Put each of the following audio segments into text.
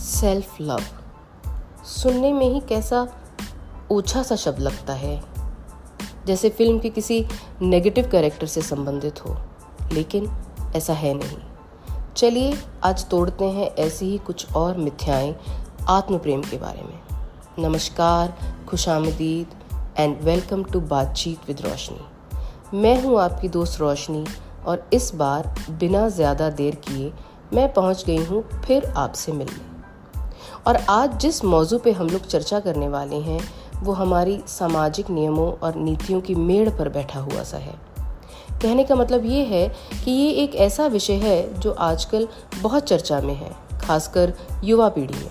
Self love सुनने में ही कैसा ओछा सा शब्द लगता है, जैसे फिल्म के किसी नेगेटिव कैरेक्टर से संबंधित हो, लेकिन ऐसा है नहीं। चलिए आज तोड़ते हैं ऐसी ही कुछ और मिथ्याएं आत्म प्रेम के बारे में। नमस्कार, खुशामदीद एंड वेलकम टू बातचीत विद रोशनी। मैं हूँ आपकी दोस्त रोशनी और इस बार बिना ज़्यादा देर किए मैं पहुँच गई हूँ फिर आपसे मिलने। और आज जिस मौजू पे हम लोग चर्चा करने वाले हैं वो हमारी सामाजिक नियमों और नीतियों की मेड़ पर बैठा हुआ सा है। कहने का मतलब ये है कि ये एक ऐसा विषय है जो आजकल बहुत चर्चा में है, खासकर युवा पीढ़ी में,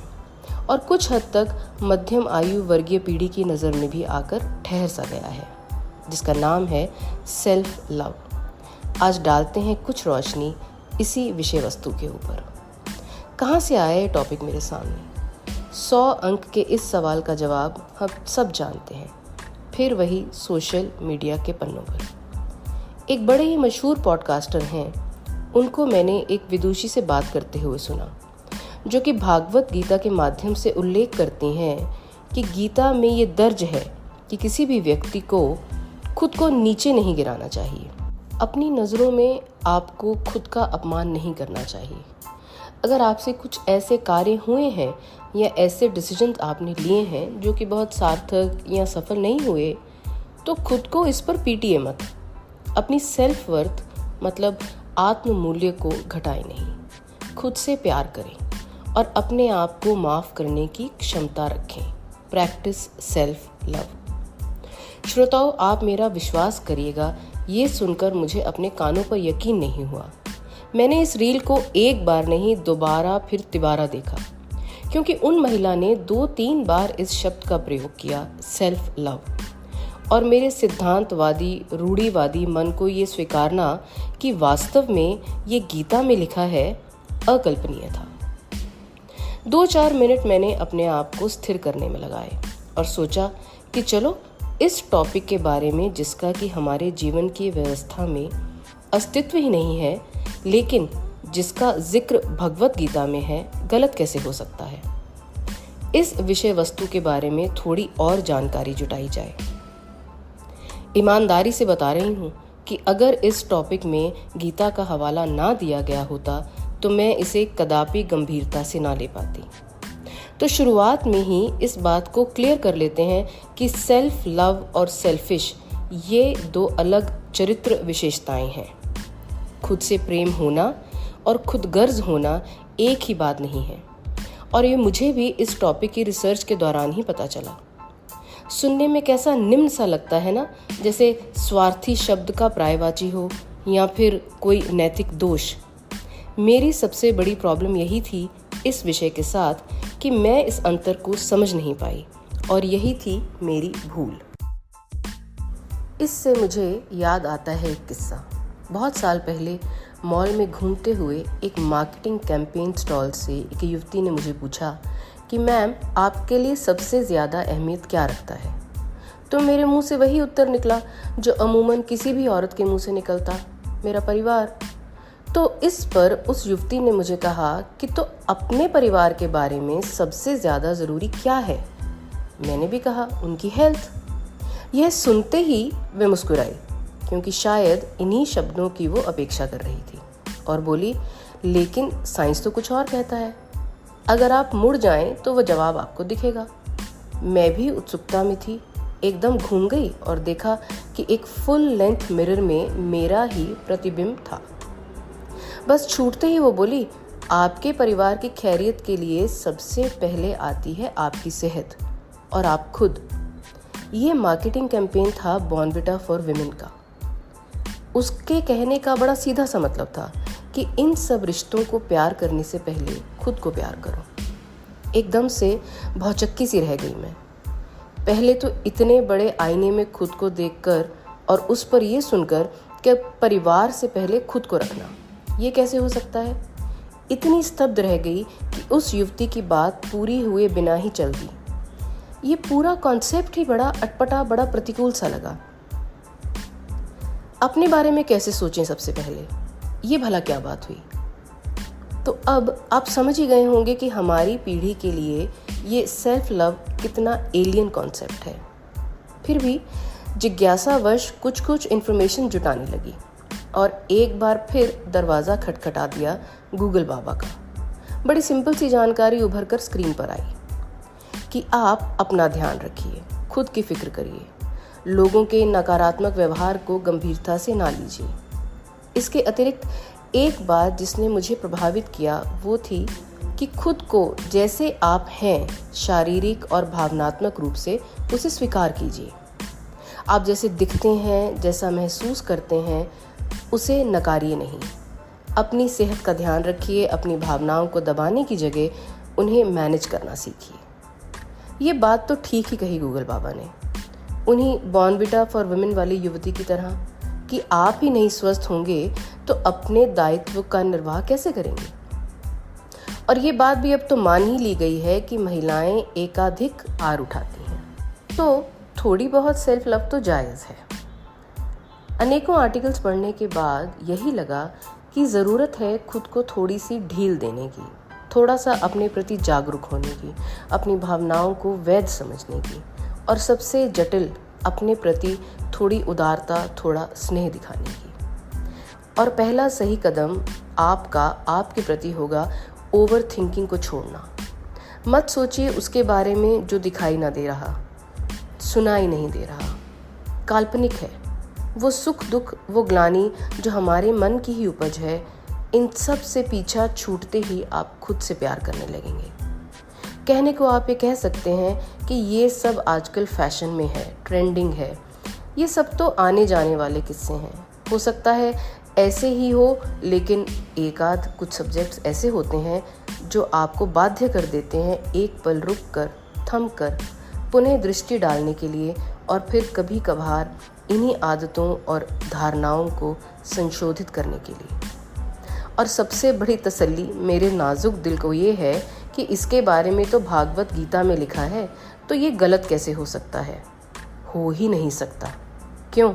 और कुछ हद तक मध्यम आयु वर्गीय पीढ़ी की नज़र में भी आकर ठहर सा गया है, जिसका नाम है सेल्फ लव। आज डालते हैं कुछ रोशनी इसी विषय वस्तु के ऊपर। कहाँ से आया ये टॉपिक मेरे सामने? 100 अंक के इस सवाल का जवाब हम सब जानते हैं, फिर वही सोशल मीडिया के पन्नों पर। एक बड़े ही मशहूर पॉडकास्टर हैं, उनको मैंने एक विदुषी से बात करते हुए सुना, जो कि भागवत गीता के माध्यम से उल्लेख करती हैं कि गीता में ये दर्ज है कि किसी भी व्यक्ति को खुद को नीचे नहीं गिराना चाहिए। अपनी नज़रों में आपको खुद का अपमान नहीं करना चाहिए। अगर आपसे कुछ ऐसे कार्य हुए हैं या ऐसे डिसीजन आपने लिए हैं जो कि बहुत सार्थक या सफल नहीं हुए, तो खुद को इस पर पीटिए मत। अपनी सेल्फ वर्थ मतलब आत्म मूल्य को घटाए नहीं। खुद से प्यार करें और अपने आप को माफ़ करने की क्षमता रखें। Practice self love. श्रोताओ, आप मेरा विश्वास करिएगा, ये सुनकर मुझे अपने कानों पर यकीन नहीं हुआ। मैंने इस रील को एक बार नहीं, दोबारा फिर तिबारा देखा, क्योंकि उन महिला ने 2-3 बार इस शब्द का प्रयोग किया, सेल्फ लव। और मेरे सिद्धांतवादी रूढ़िवादी मन को ये स्वीकारना कि वास्तव में ये गीता में लिखा है, अकल्पनीय था। 2-4 मिनट मैंने अपने आप को स्थिर करने में लगाए और सोचा कि चलो इस टॉपिक के बारे में, जिसका कि हमारे जीवन की व्यवस्था में अस्तित्व ही नहीं है, लेकिन जिसका जिक्र भगवत गीता में है, गलत कैसे हो सकता है। इस विषय वस्तु के बारे में थोड़ी और जानकारी जुटाई जाए। ईमानदारी से बता रही हूँ कि अगर इस टॉपिक में गीता का हवाला ना दिया गया होता तो मैं इसे कदापि गंभीरता से ना ले पाती। तो शुरुआत में ही इस बात को क्लियर कर लेते हैं कि सेल्फ लव और सेल्फिश ये 2 अलग चरित्र विशेषताएं हैं। खुद से प्रेम होना और खुदगर्ज होना एक ही बात नहीं है, और ये मुझे भी इस टॉपिक की रिसर्च के दौरान ही पता चला। सुनने में कैसा निम्न सा लगता है ना, जैसे स्वार्थी शब्द का पर्यायवाची हो या फिर कोई नैतिक दोष। मेरी सबसे बड़ी प्रॉब्लम यही थी इस विषय के साथ कि मैं इस अंतर को समझ नहीं पाई, और यही थी मेरी भूल। इससे मुझे याद आता है एक किस्सा। बहुत साल पहले मॉल में घूमते हुए एक मार्केटिंग कैंपेन स्टॉल से एक युवती ने मुझे पूछा कि मैम, आपके लिए सबसे ज़्यादा अहमियत क्या रखता है? तो मेरे मुंह से वही उत्तर निकला जो अमूमन किसी भी औरत के मुंह से निकलता, मेरा परिवार। तो इस पर उस युवती ने मुझे कहा कि तो अपने परिवार के बारे में सबसे ज़्यादा ज़रूरी क्या है? मैंने भी कहा, उनकी हेल्थ। यह सुनते ही वे मुस्कुराई, क्योंकि शायद इन्हीं शब्दों की वो अपेक्षा कर रही थी, और बोली, लेकिन साइंस तो कुछ और कहता है। अगर आप मुड़ जाएं तो वह जवाब आपको दिखेगा। मैं भी उत्सुकता में थी, एकदम घूम गई और देखा कि एक फुल लेंथ मिरर में मेरा ही प्रतिबिंब था। बस छूटते ही वो बोली, आपके परिवार की खैरियत के लिए सबसे पहले आती है आपकी सेहत और आप खुद। ये मार्केटिंग कैंपेन था बॉर्नविटा फॉर विमेन का। उसके कहने का बड़ा सीधा सा मतलब था कि इन सब रिश्तों को प्यार करने से पहले खुद को प्यार करो। एकदम से भौचक्की सी रह गई मैं। पहले तो इतने बड़े आईने में खुद को देखकर और उस पर यह सुनकर कि परिवार से पहले खुद को रखना, ये कैसे हो सकता है। इतनी स्तब्ध रह गई कि उस युवती की बात पूरी हुए बिना ही चल दी। ये पूरा कॉन्सेप्ट ही बड़ा अटपटा, बड़ा प्रतिकूल सा लगा। अपने बारे में कैसे सोचें सबसे पहले, ये भला क्या बात हुई। तो अब आप समझ ही गए होंगे कि हमारी पीढ़ी के लिए ये सेल्फ लव कितना एलियन कॉन्सेप्ट है। फिर भी जिज्ञासावश कुछ इन्फॉर्मेशन जुटाने लगी और एक बार फिर दरवाज़ा खटखटा दिया गूगल बाबा का। बड़ी सिंपल सी जानकारी उभर कर स्क्रीन पर आई कि आप अपना ध्यान रखिए, खुद की फिक्र करिए, लोगों के नकारात्मक व्यवहार को गंभीरता से ना लीजिए। इसके अतिरिक्त एक बात जिसने मुझे प्रभावित किया वो थी कि खुद को जैसे आप हैं शारीरिक और भावनात्मक रूप से उसे स्वीकार कीजिए। आप जैसे दिखते हैं, जैसा महसूस करते हैं, उसे नकारिए नहीं। अपनी सेहत का ध्यान रखिए, अपनी भावनाओं को दबाने की जगह उन्हें मैनेज करना सीखिए। ये बात तो ठीक ही कही गूगल बाबा ने, उन्हीं बॉर्नविटा फॉर वुमेन वाली युवती की तरह कि आप ही नहीं स्वस्थ होंगे तो अपने दायित्व का निर्वाह कैसे करेंगे। और ये बात भी अब तो मान ही ली गई है कि महिलाएं एकाधिक आहार उठाती हैं, तो थोड़ी बहुत सेल्फ लव तो जायज़ है। अनेकों आर्टिकल्स पढ़ने के बाद यही लगा कि ज़रूरत है खुद को थोड़ी सी ढील देने की, थोड़ा सा अपने प्रति जागरूक होने की, अपनी भावनाओं को वैध समझने की, और सबसे जटिल अपने प्रति थोड़ी उदारता, थोड़ा स्नेह दिखाने की। और पहला सही कदम आपके प्रति होगा ओवर थिंकिंग को छोड़ना। मत सोचिए उसके बारे में जो दिखाई ना दे रहा, सुनाई नहीं दे रहा, काल्पनिक है। वो सुख दुख, वो ग्लानि जो हमारे मन की ही उपज है, इन सब से पीछा छूटते ही आप खुद से प्यार करने लगेंगे। कहने को आप ये कह सकते हैं कि ये सब आजकल फैशन में है, ट्रेंडिंग है। ये सब तो आने जाने वाले किस्से हैं। हो सकता है ऐसे ही हो, लेकिन एक आध कुछ सब्जेक्ट्स ऐसे होते हैं जो आपको बाध्य कर देते हैं एक पल रुक कर, थम कर, पुनः दृष्टि डालने के लिए, और फिर कभी कभार इन्हीं आदतों और धारणाओं को संशोधित करने के लिए। और सबसे बड़ी तसल्ली मेरे नाजुक दिल को ये है कि इसके बारे में तो भागवत गीता में लिखा है, तो ये गलत कैसे हो सकता है? हो ही नहीं सकता। क्यों?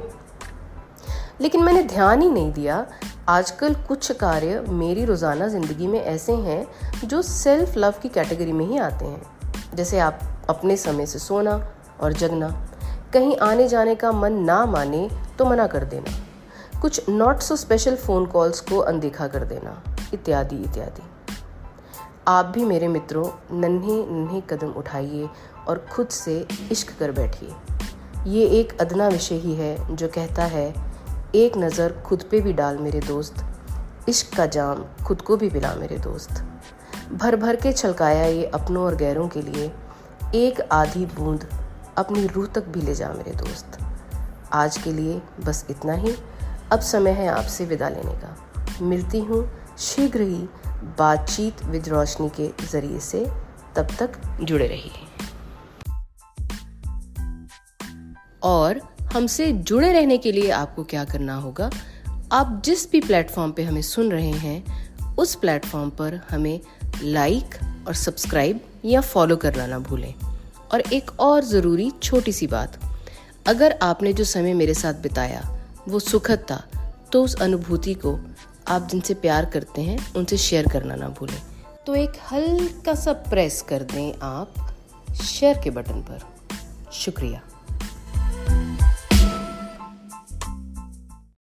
लेकिन मैंने ध्यान ही नहीं दिया। आजकल कुछ कार्य मेरी रोज़ाना ज़िंदगी में ऐसे हैं जो सेल्फ लव की कैटेगरी में ही आते हैं। जैसे आप अपने समय से सोना और जगना, कहीं आने जाने का मन ना माने तो मना कर देना, कुछ not so special phone calls को अनदेखा कर देना, इत्यादि इत्यादि। आप भी मेरे मित्रों नन्हे नन्हे कदम उठाइए और खुद से इश्क कर बैठिए। ये एक अदना विषय ही है जो कहता है, एक नज़र खुद पे भी डाल मेरे दोस्त, इश्क का जाम खुद को भी पिला मेरे दोस्त। भर भर के छलकाया ये अपनों और गैरों के लिए, एक आधी बूंद अपनी रूह तक भी ले जा मेरे दोस्त। आज के लिए बस इतना ही। अब समय है आपसे विदा लेने का। मिलती हूँ शीघ्र ही बातचीत विद रोशनी के ज़रिए से। तब तक जुड़े रहिए। और हमसे जुड़े रहने के लिए आपको क्या करना होगा, आप जिस भी प्लेटफॉर्म पे हमें सुन रहे हैं उस प्लेटफॉर्म पर हमें लाइक और सब्सक्राइब या फॉलो करना ना भूलें। और एक और ज़रूरी छोटी सी बात, अगर आपने जो समय मेरे साथ बिताया वो सुखद था, तो उस अनुभूति को आप जिनसे प्यार करते हैं उनसे शेयर करना ना भूलें। तो एक हल्का सा प्रेस कर दें आप शेयर के बटन पर। शुक्रिया।